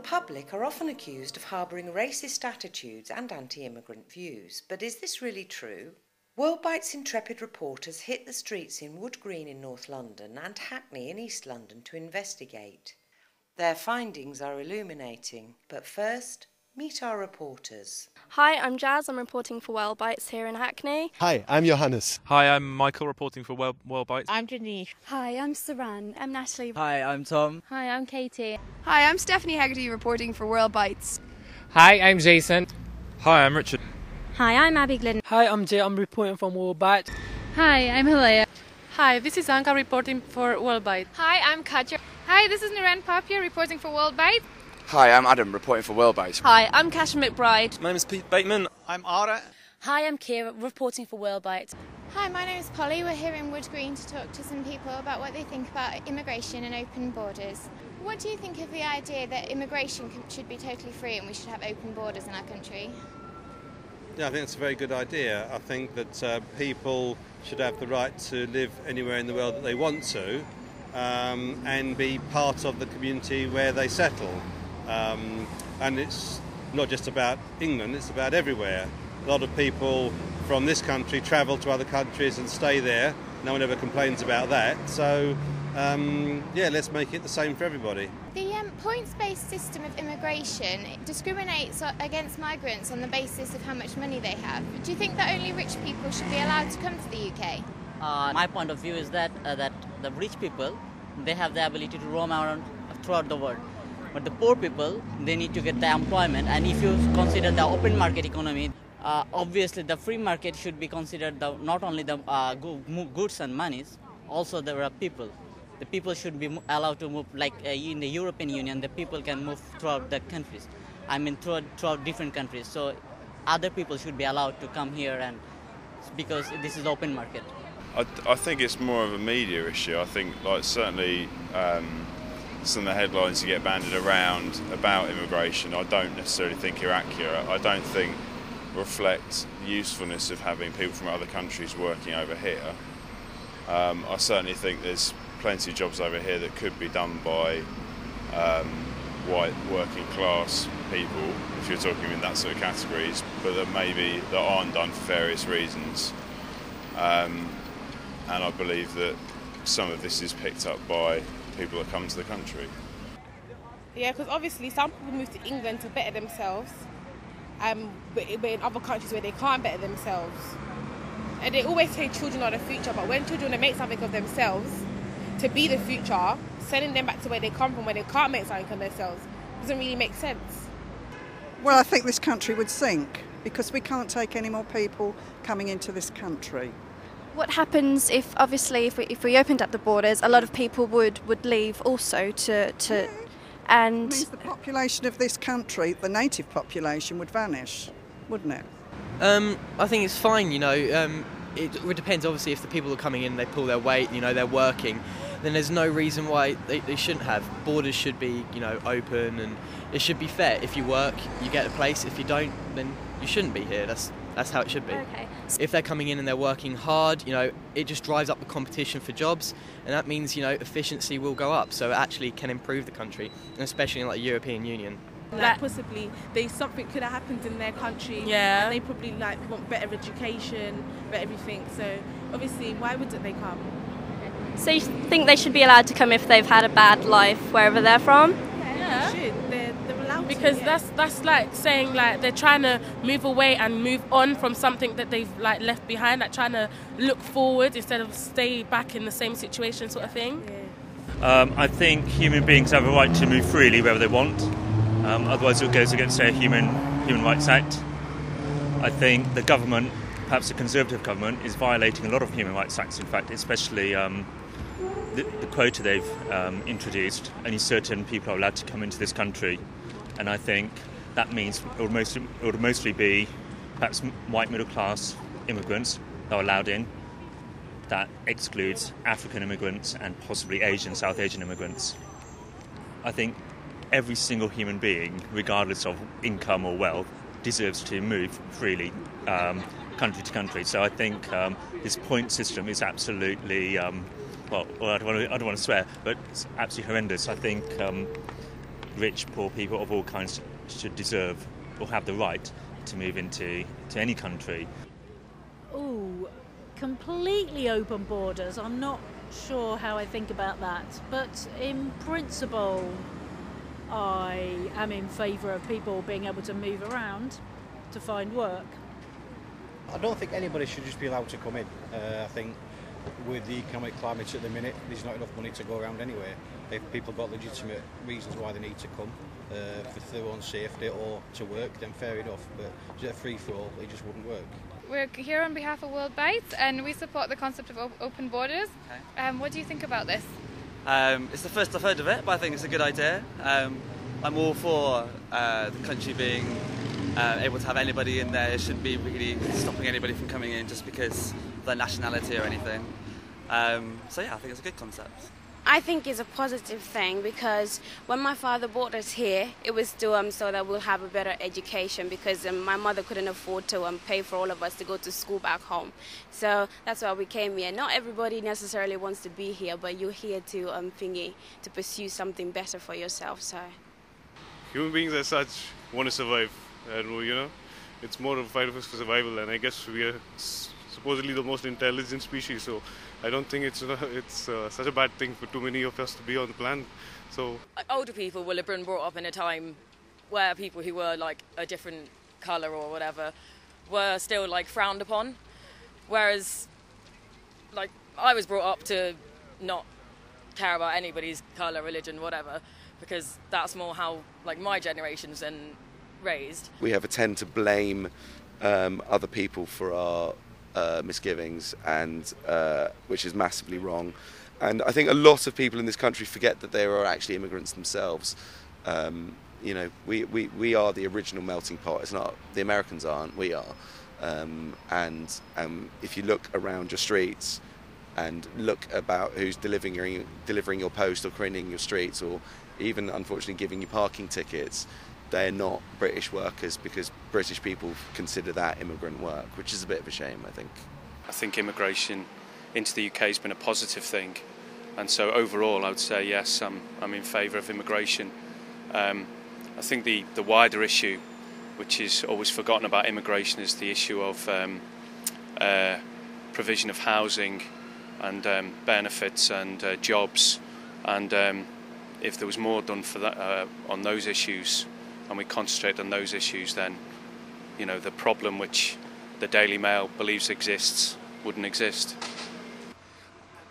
public are often accused of harbouring racist attitudes and anti-immigrant views, but is this really true? WORLDbytes intrepid reporters hit the streets in Wood Green in North London and Hackney in East London to investigate. Their findings are illuminating, but first, meet our reporters. Hi, I'm Jazz. I'm reporting for WORLDbytes here in Hackney. Hi, I'm Johannes. Hi, I'm Michael, reporting for WORLDbytes. I'm Janice. Hi, I'm Saran. I'm Natalie. Hi, I'm Tom. Hi, I'm Katie. Hi, I'm Stephanie Haggerty, reporting for WORLDbytes. Hi, I'm Jason. Hi, I'm Richard. Hi, I'm Abby Glynn. Hi, I'm Jay. I'm reporting from WORLDbytes. Hi, I'm Hilaya. Hi, this is Anka reporting for WORLDbytes. Hi, I'm Katja. Hi, this is Naren Papia reporting for WORLDbytes. Hi, I'm Adam reporting for WORLDbytes. Hi, I'm Kasia McBride. My name is Pete Bateman. I'm Ara. Hi, I'm Kira reporting for WORLDbytes. Hi, my name is Polly. We're here in Wood Green to talk to some people about what they think about immigration and open borders. What do you think of the idea that immigration should be totally free and we should have open borders in our country? Yeah, I think it's a very good idea. I think that people should have the right to live anywhere in the world that they want to and be part of the community where they settle. And it's not just about England, it's about everywhere. A lot of people from this country travel to other countries and stay there. No one ever complains about that. So, yeah, let's make it the same for everybody. The points-based system of immigration discriminates against migrants on the basis of how much money they have. Do you think that only rich people should be allowed to come to the UK? My point of view is that the rich people, they have the ability to roam around throughout the world. But the poor people, they need to get the employment. And if you consider the open market economy, obviously the free market should be considered not only the goods and monies, also there are people. The people should be allowed to move, like in the European Union, the people can move throughout the countries. I mean throughout different countries. So other people should be allowed to come here, and because this is open market. I think it's more of a media issue. I think certainly some of the headlines you get banded around about immigration, I don't necessarily think are accurate. I don't think reflect the usefulness of having people from other countries working over here. I certainly think there's plenty of jobs over here that could be done by white working class people, if you're talking in that sort of categories, but that aren't done for various reasons. And I believe that some of this is picked up by people that come to the country. Yeah, because obviously some people move to England to better themselves, but in other countries where they can't better themselves. And they always say children are the future, but when children make something of themselves to be the future, sending them back to where they come from, where they can't make something of themselves, doesn't really make sense. Well, I think this country would sink because we can't take any more people coming into this country. What happens if we opened up the borders, a lot of people would leave also and it means the population of this country, the native population, would vanish, wouldn't it? I think it's fine, it depends obviously if the people are coming in, they pull their weight, they're working, then there's no reason why they shouldn't have. Borders should be, open, and it should be fair. If you work, you get a place. If you don't, then you shouldn't be here. That's how it should be. Okay. If they're coming in and they're working hard, it just drives up the competition for jobs, and that means, efficiency will go up, so it actually can improve the country, and especially in the European Union. Possibly something could have happened in their country, yeah, and they probably want better education, better everything, so obviously why wouldn't they come? So you think they should be allowed to come if they've had a bad life wherever they're from? Yeah, they should. They're allowed because to, yeah. that's like saying they're trying to move away and move on from something that they've left behind, trying to look forward instead of stay back in the same situation, sort of thing. Yeah. I think human beings have a right to move freely wherever they want. Otherwise it goes against the Human Rights Act. I think the government, perhaps the Conservative government, is violating a lot of Human Rights Acts, in fact, especially the quota they've introduced. Only certain people are allowed to come into this country, and I think that means it would mostly be perhaps white middle-class immigrants that are allowed in. That excludes African immigrants and possibly South Asian immigrants. I think every single human being, regardless of income or wealth, deserves to move freely country to country. So I think this point system is absolutely, I don't want to swear, but it's absolutely horrendous. I think rich, poor people of all kinds should deserve or have the right to move into any country. Ooh, completely open borders. I'm not sure how I think about that, but in principle I am in favour of people being able to move around to find work. I don't think anybody should just be allowed to come in. I think with the economic climate at the minute, there's not enough money to go around anyway. If people got legitimate reasons why they need to come, for their own safety or to work, then fair enough. But just a free-for-all, it just wouldn't work. We're here on behalf of WORLDbytes and we support the concept of open borders. Okay. What do you think about this? It's the first I've heard of it, but I think it's a good idea. I'm all for the country being able to have anybody in there. It shouldn't be really stopping anybody from coming in just because of their nationality or anything. So yeah, I think it's a good concept. I think it's a positive thing because when my father brought us here, it was to so that we'll have a better education because my mother couldn't afford to pay for all of us to go to school back home. So that's why we came here. Not everybody necessarily wants to be here, but you're here to to pursue something better for yourself. So human beings as such want to survive, and it's more of a fight for survival. And I guess we are supposedly the most intelligent species, so I don't think it's such a bad thing for too many of us to be on the planet. So older people will have been brought up in a time where people who were like a different colour or whatever were still like frowned upon, whereas like I was brought up to not care about anybody's colour, religion, whatever, because that's more how like my generation's been raised. We have a tend to blame other people for our misgivings, and which is massively wrong. And I think a lot of people in this country forget that they are actually immigrants themselves. We are the original melting pot. It's not the Americans aren't. We are. And if you look around your streets and look about who's delivering your post or cleaning your streets, or even unfortunately giving you parking tickets, they're not British workers, because British people consider that immigrant work, which is a bit of a shame, I think. I think immigration into the UK has been a positive thing, and so overall I would say yes, I'm in favour of immigration. I think the wider issue, which is always forgotten about immigration, is the issue of provision of housing and benefits and jobs, and if there was more done for that on those issues, and we concentrate on those issues, then the problem which the Daily Mail believes exists wouldn't exist.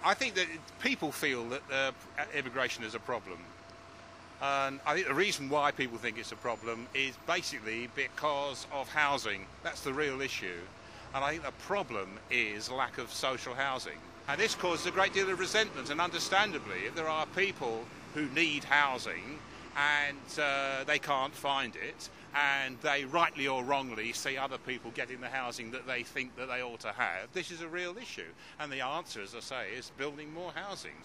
I think that people feel that immigration is a problem, and I think the reason why people think it's a problem is basically because of housing. That's the real issue, and I think the problem is lack of social housing, and this causes a great deal of resentment. And understandably, if there are people who need housing and they can't find it, and they rightly or wrongly see other people getting the housing that they think that they ought to have, this is a real issue. And the answer, as I say, is building more housing.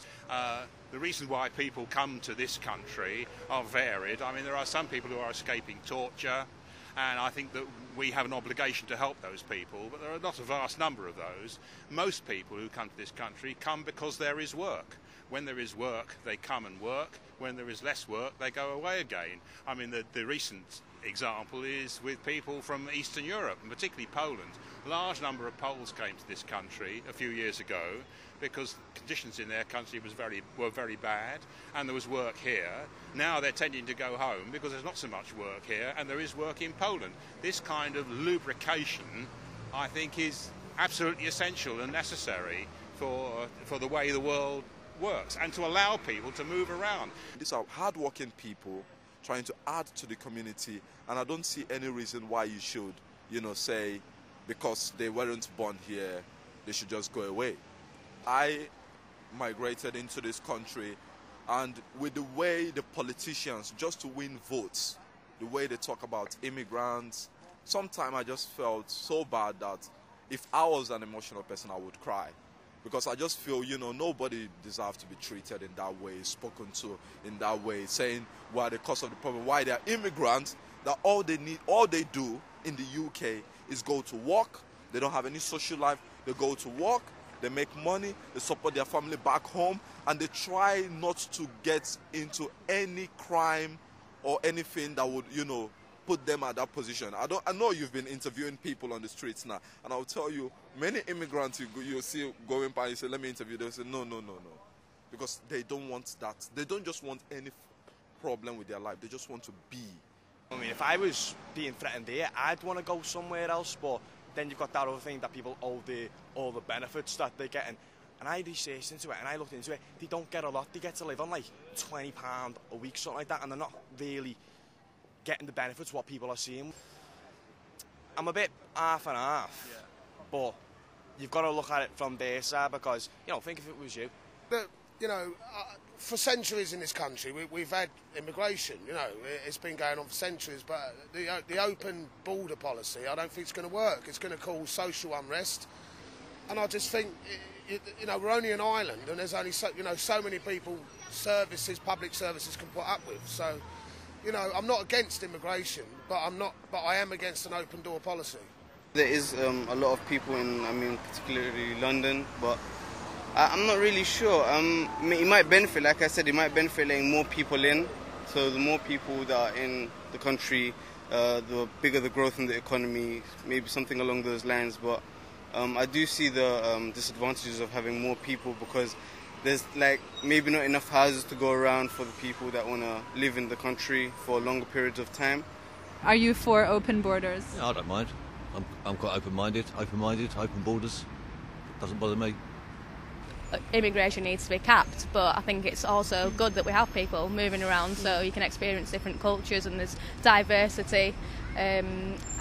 The reason why people come to this country are varied. I mean, there are some people who are escaping torture, and I think that we have an obligation to help those people, but there are not a vast number of those. Most people who come to this country come because there is work. When there is work, they come and work. When there is less work, they go away again. I mean, the recent example is with people from Eastern Europe, and particularly Poland. A large number of Poles came to this country a few years ago because conditions in their country were very bad, and there was work here. Now they're tending to go home because there's not so much work here, and there is work in Poland. This kind of lubrication, I think, is absolutely essential and necessary for the way the world works, and to allow people to move around. These are hard-working people trying to add to the community, and I don't see any reason why you should, say because they weren't born here, they should just go away. I migrated into this country, and with the way the politicians, just to win votes, the way they talk about immigrants, sometimes I just felt so bad that if I was an emotional person, I would cry. Because I just feel, nobody deserves to be treated in that way, spoken to in that way, saying why the cause of the problem, why they're immigrants, that all they do in the UK is go to work. They don't have any social life. They go to work, they make money, they support their family back home, and they try not to get into any crime or anything that would, you know, put them at that position. I know you've been interviewing people on the streets now, and I'll tell you, many immigrants you'll see going by, you say, let me interview, they'll say, no. Because they don't want that. They don't just want any problem with their life, they just want to be. I mean, if I was being threatened here, I'd want to go somewhere else, but then you've got that other thing that people owe all the benefits that they're getting. And I researched into it and I looked into it, they don't get a lot, they get to live on like £20 a week, something like that, and they're not really getting the benefits what people are seeing. I'm a bit half and half, but you've got to look at it from their side because, you know, think if it was you. But, you know, for centuries in this country, we've had immigration, you know, it's been going on for centuries, but the open border policy, I don't think it's going to work. It's going to cause social unrest, and I just think, you know, we're only an island, and there's only so many people, public services can put up with. So, you know, I'm not against immigration, but I am against an open door policy. There is a lot of people in, particularly London, but I'm not really sure. It might benefit, like I said, it might benefit letting more people in. So the more people that are in the country, the bigger the growth in the economy, maybe something along those lines. But I do see the disadvantages of having more people because there's like maybe not enough houses to go around for the people that want to live in the country for longer periods of time. Are you for open borders? Yeah, I don't mind. I'm quite open-minded, open borders. Doesn't bother me. Immigration needs to be capped, but I think it's also good that we have people moving around so you can experience different cultures and there's diversity.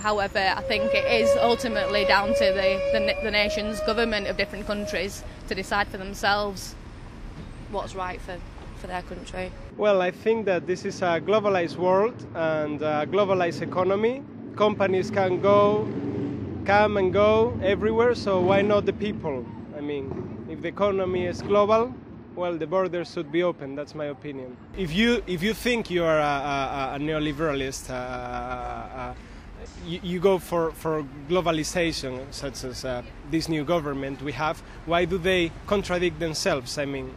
However, I think it is ultimately down to the nation's government of different countries to decide for themselves what's right for their country. Well, I think that this is a globalized world and a globalized economy. Companies can come and go everywhere, so why not the people? I mean, if the economy is global, well, the borders should be open. That's my opinion. If you think you are a neoliberalist, you go for globalization, such as this new government we have. Why do they contradict themselves? I mean,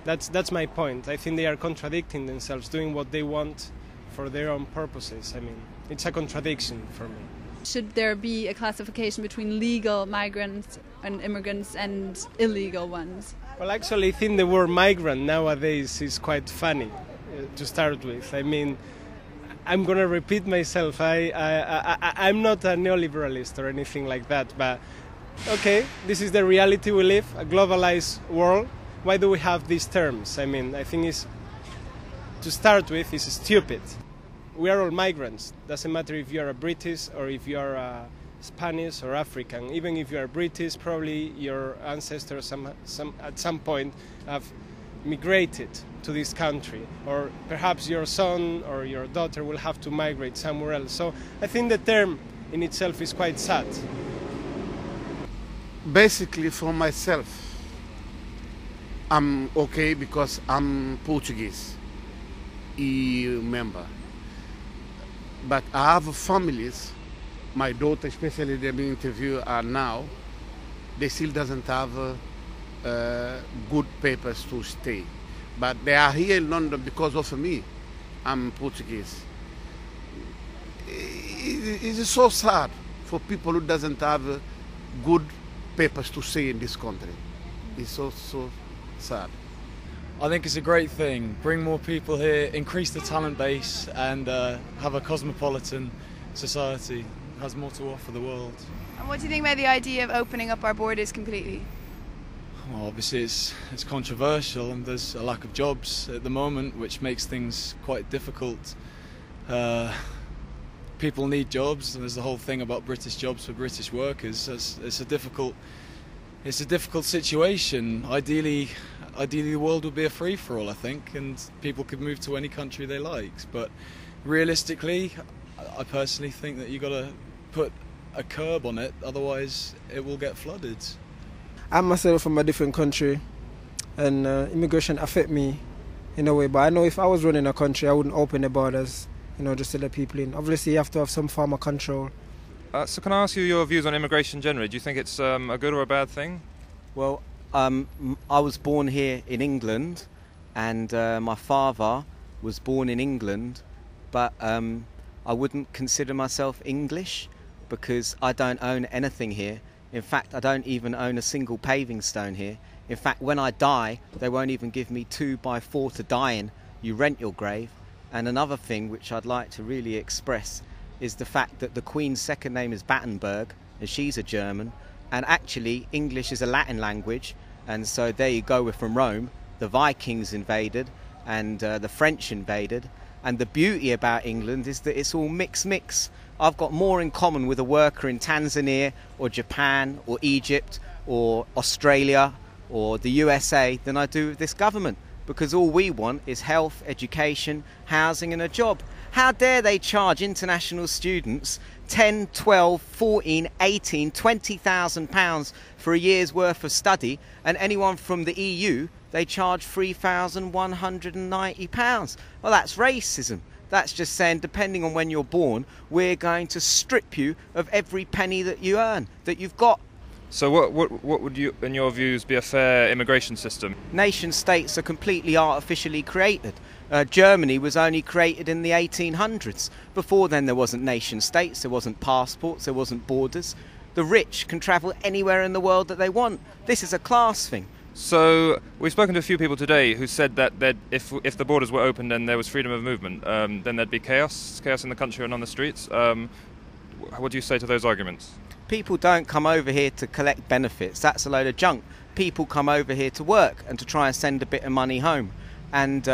that's my point. I think they are contradicting themselves, doing what they want for their own purposes. I mean, it's a contradiction for me. Should there be a classification between legal migrants and immigrants and illegal ones? Well, actually, I think the word migrant nowadays is quite funny to start with. I mean, I'm going to repeat myself. I'm not a neoliberalist or anything like that, but okay, this is the reality we live, a globalized world. Why do we have these terms? I mean, I think to start with, it's stupid. We are all migrants. Doesn't matter if you are a British or if you are Spanish or African. Even if you are British, probably your ancestors at some point have migrated to this country, or perhaps your son or your daughter will have to migrate somewhere else. So I think the term in itself is quite sad. Basically, for myself, I'm okay because I'm Portuguese, EU member. But I have families, my daughter especially, they've been interviewed now, they still doesn't have good papers to stay. But they are here in London because of me. I'm Portuguese. It is so sad for people who doesn't have good papers to stay in this country. It's so sad. I think it's a great thing. Bring more people here, increase the talent base, and have a cosmopolitan society. It has more to offer the world. And what do you think about the idea of opening up our borders completely? Well, obviously it's controversial, and there's a lack of jobs at the moment, which makes things quite difficult. People need jobs, and there's the whole thing about British jobs for British workers. It's a difficult situation. Ideally, the world would be a free-for-all, I think, and people could move to any country they like. But realistically, I personally think that you've got to put a curb on it, otherwise it will get flooded. I'm myself from a different country, and immigration affect me in a way. But I know if I was running a country, I wouldn't open the borders, just to let people in. Obviously, you have to have some form of control. So can I ask you your views on immigration generally? Do you think it's a good or a bad thing? Well, I was born here in England, and my father was born in England, but I wouldn't consider myself English because I don't own anything here. In fact, I don't even own a single paving stone here. In fact, when I die, they won't even give me 2x4 to die in. You rent your grave. And another thing which I'd like to really express is the fact that the Queen's second name is Battenberg, and she's a German, and actually English is a Latin language, and so there you go, we're from Rome. The Vikings invaded, and the French invaded, and the beauty about England is that it's all mix. I've got more in common with a worker in Tanzania or Japan or Egypt or Australia or the USA than I do with this government, because all we want is health, education, housing and a job. How dare they charge international students 10, 12, 14, 18, 20,000 pounds for a year's worth of study, and anyone from the EU they charge £3,190. Well, that's racism. That's just saying, depending on when you're born, we're going to strip you of every penny that you earn, that you've got. So what would you, in your views, be a fair immigration system? Nation states are completely artificially created. Germany was only created in the 1800s. Before then there wasn't nation states, there wasn't passports, there wasn't borders. The rich can travel anywhere in the world that they want. This is a class thing. So we've spoken to a few people today who said that if the borders were opened and there was freedom of movement, then there'd be chaos in the country and on the streets. What do you say to those arguments? People don't come over here to collect benefits. That's a load of junk. People come over here to work and to try and send a bit of money home. And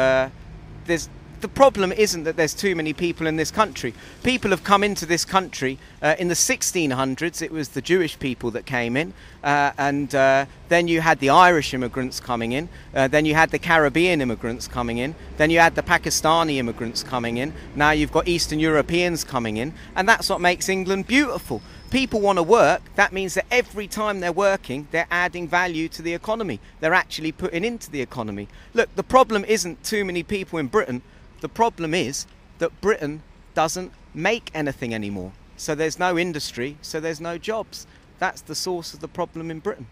the problem isn't that there's too many people in this country. People have come into this country. In the 1600s, it was the Jewish people that came in. And then you had the Irish immigrants coming in. Then you had the Caribbean immigrants coming in. Then you had the Pakistani immigrants coming in. Now you've got Eastern Europeans coming in. And that's what makes England beautiful. People want to work. That means that every time they're working, they're adding value to the economy. They're actually putting into the economy. Look, the problem isn't too many people in Britain. The problem is that Britain doesn't make anything anymore. So there's no industry, so there's no jobs. That's the source of the problem in Britain.